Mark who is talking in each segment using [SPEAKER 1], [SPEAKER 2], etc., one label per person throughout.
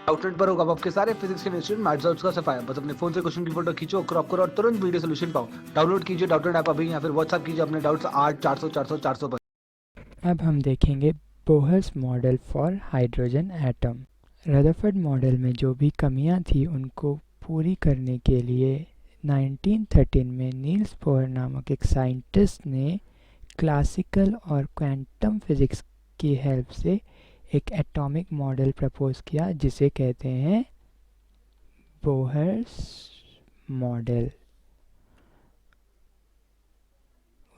[SPEAKER 1] Outlet पर होगा आपके सारे फिजिक्स के इंस्टीट्यूट मैथ्स और उसका सफाया। बस अपने फोन से क्वेश्चन की फोटो खींचो, क्रॉप करो और तुरंत वीडियो सोल्यूशन पाओ। डाउनलोड कीजिए डाउटनेट ऐप अभी या फिर व्हाट्सएप कीजिए अपने डाउट्स 8 400 400 400 पर।
[SPEAKER 2] अब हम देखेंगे Bohr's model for hydrogen atom. Rutherford model में जो भी कमियां थी उनको पूरी करने के लिए 1913 में नील्स बोहर नामक एक साइंटिस्ट ने क्लासिकल और क्वांटम फिजिक्स की हेल्प से एक एटॉमिक मॉडल प्रपोज किया जिसे कहते हैं बोहर्स मॉडल।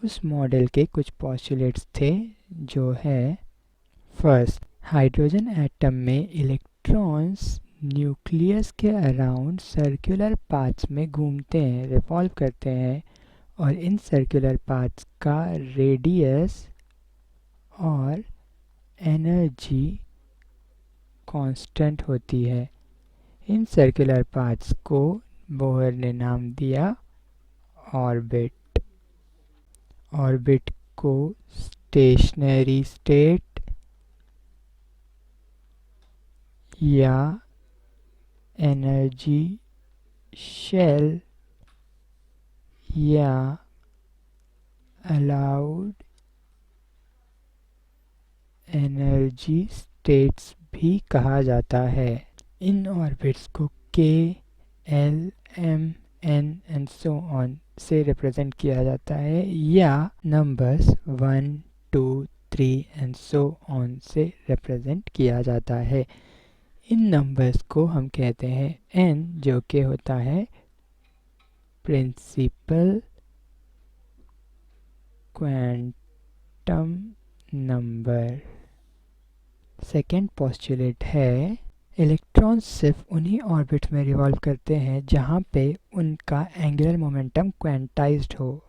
[SPEAKER 2] उस मॉडल के कुछ पोस्टुलेट्स थे जो है फर्स्ट, हाइड्रोजन एटम में इलेक्ट्रॉन्स न्यूक्लियस के अराउंड सर्कुलर पाथ्स में घूमते हैं, रिवॉल्व करते हैं और इन सर्कुलर पाथ्स का रेडियस और एनर्जी कांस्टेंट होती है। इन सर्कुलर पाथ्स को बोहर ने नाम दिया ऑर्बिट। ऑर्बिट को स्टेशनरी स्टेट या एनर्जी शेल या अलाउड एनर्जी स्टेट्स भी कहा जाता है। इन ऑर्बिट्स को K, L, M, N and so on से रिप्रेजेंट किया जाता है या नंबर्स 1, 2, 3 एंड सो ऑन से रिप्रेजेंट किया जाता है। इन नंबर्स को हम कहते हैं n, जो कि होता है principal quantum number. Second postulate है इलेक्ट्रॉन सिर्फ उन्हीं ऑर्बिट में रिवॉल्व करते हैं जहां पे उनका एंगुलर मोमेंटम क्वांटाइज्ड हो।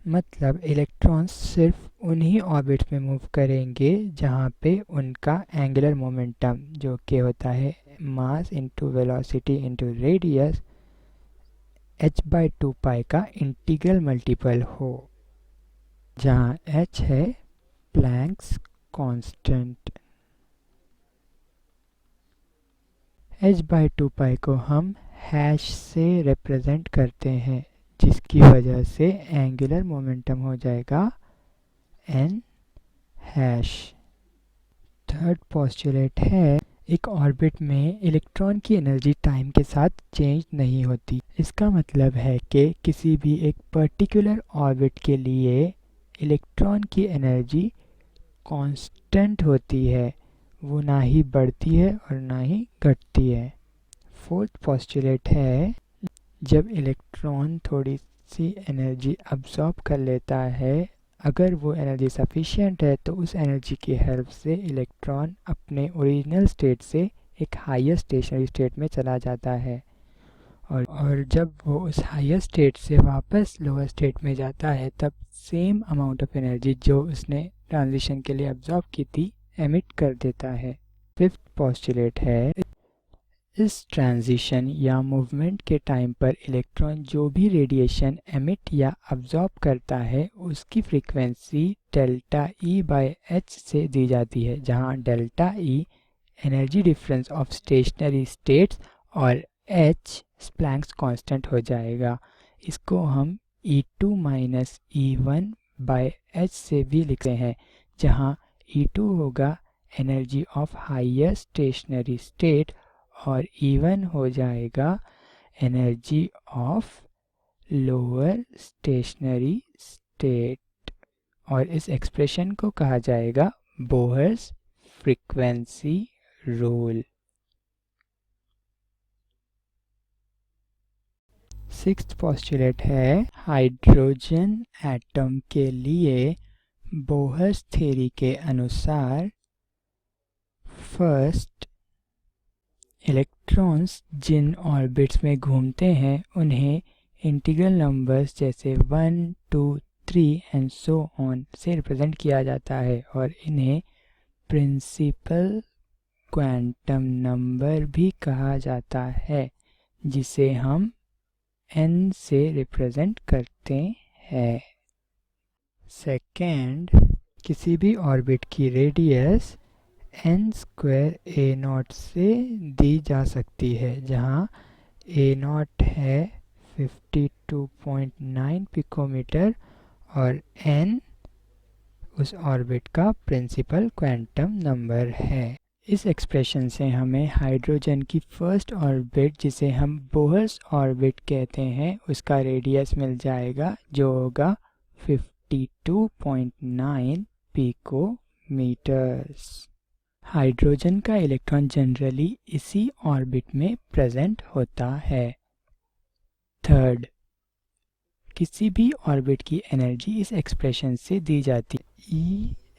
[SPEAKER 2] मतलब इलेक्ट्रॉन्स सिर्फ उन्हीं ऑर्बिट में मूव करेंगे जहां पे उनका एंगुलर मोमेंटम, जो कि होता है mass into velocity into radius, h/2 पाई का इंटीग्रल मल्टीपल हो, जहां h है प्लैंक्स कांस्टेंट। h/2 पाई को हम हैश से रिप्रेजेंट करते हैं, जिसकी वजह से एंगुलर मोमेंटम हो जाएगा n हैश। थर्ड पोस्टुलेट है एक ऑर्बिट में इलेक्ट्रॉन की एनर्जी टाइम के साथ चेंज नहीं होती। इसका मतलब है कि किसी भी एक पर्टिकुलर ऑर्बिट के लिए इलेक्ट्रॉन की एनर्जी कांस्टेंट होती है, वो ना ही बढ़ती है और ना ही घटती है। फोर्थ पोस्टुलेट है जब इलेक्ट्रॉन थोड़ी सी एनर्जी अब्सॉर्ब कर लेता है, अगर वो एनर्जी सफिशिएंट है तो उस एनर्जी की हेल्प से इलेक्ट्रॉन अपने ओरिजिनल स्टेट से एक हायर स्टेशनरी स्टेट में चला जाता है और जब वो उस हायर स्टेट से वापस लोअर स्टेट में जाता है तब सेम अमाउंट ऑफ एनर्जी जो उसने ट्रांजिशन के लिए अब्सॉर्ब की थी एमिट कर देता है। फिफ्थ पोस्टुलेट है इस ट्रांजिशन या मूवमेंट के टाइम पर इलेक्ट्रॉन जो भी रेडिएशन एमिट या अब्सॉर्ब करता है उसकी frequency delta E by H से दी जाती है, जहां delta E energy difference of stationery states और एच प्लैंक्स कांस्टेंट हो जाएगा। इसको हम E2 minus E1 by H से भी लिखते हैं, जहां E2 होगा energy of higher stationary state और E1 हो जाएगा energy of lower stationary state और इस एक्सप्रेशन को कहा जाएगा Bohr's frequency rule. Sixth postulate है हाइड्रोजन एटम के लिए बोहर्स थ्योरी के अनुसार फर्स्ट, इलेक्ट्रॉन्स जिन ऑर्बिट्स में घूमते हैं उन्हें इंटीग्रल नंबर्स जैसे 1, 2, 3 एंड सो ऑन से रिप्रेजेंट किया जाता है और इन्हें प्रिंसिपल क्वांटम नंबर भी कहा जाता है, जिसे हम n से रिप्रेजेंट करते हैं। सेकेंड, किसी भी ऑर्बिट की radius n square A not से दी जा सकती है, जहाँ ए नॉट है 52.9 पिकोमीटर और n उस ऑर्बिट का प्रिंसिपल क्वांटम नंबर है। इस एक्सप्रेशन से हमें हाइड्रोजन की फर्स्ट ऑर्बिट, जिसे हम बोहर्स ऑर्बिट कहते हैं, उसका रेडियस मिल जाएगा, जो होगा 52.9 पिकोमीटर्स। हाइड्रोजन का इलेक्ट्रॉन जनरली इसी ऑर्बिट में प्रेजेंट होता है। थर्ड, किसी भी ऑर्बिट की एनर्जी इस एक्सप्रेशन से दी जाती है,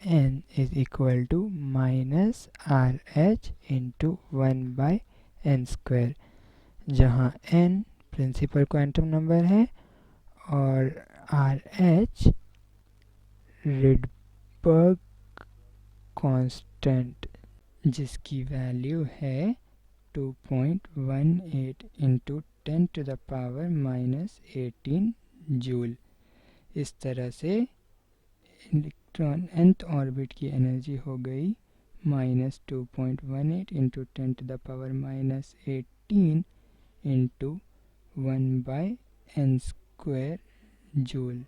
[SPEAKER 2] En is equal to minus RH into 1/n square, जहाँ n प्रिंसिपल क्वांटम नंबर है और RH रिडबर्ग कांस्टेंट, जिसकी वैल्यू है 2.18 into 10 to the power minus 18 joule. इस तरह से इलेक्ट्रॉन nth ऑर्बिट की एनर्जी हो गई minus 2.18 into 10 to the power minus 18 into 1/n square joule.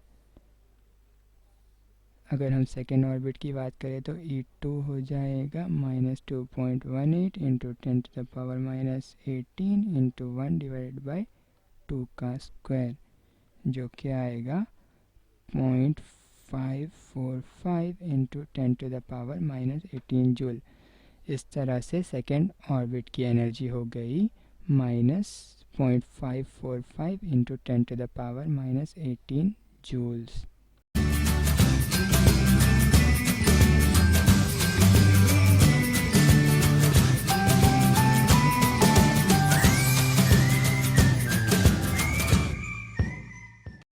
[SPEAKER 2] अगर हम सेकेंड ऑर्बिट की बात करें तो E2 हो जाएगा minus 2.18 into 10 to the power minus 18 into 1 divided by 2 का स्क्वायर, जो कि आएगा 0.545 into 10 to the power minus 18 joule. इस तरह से सेकेंड ऑर्बिट की एनर्जी हो गई minus 0.545 into 10 to the power minus 18 joules.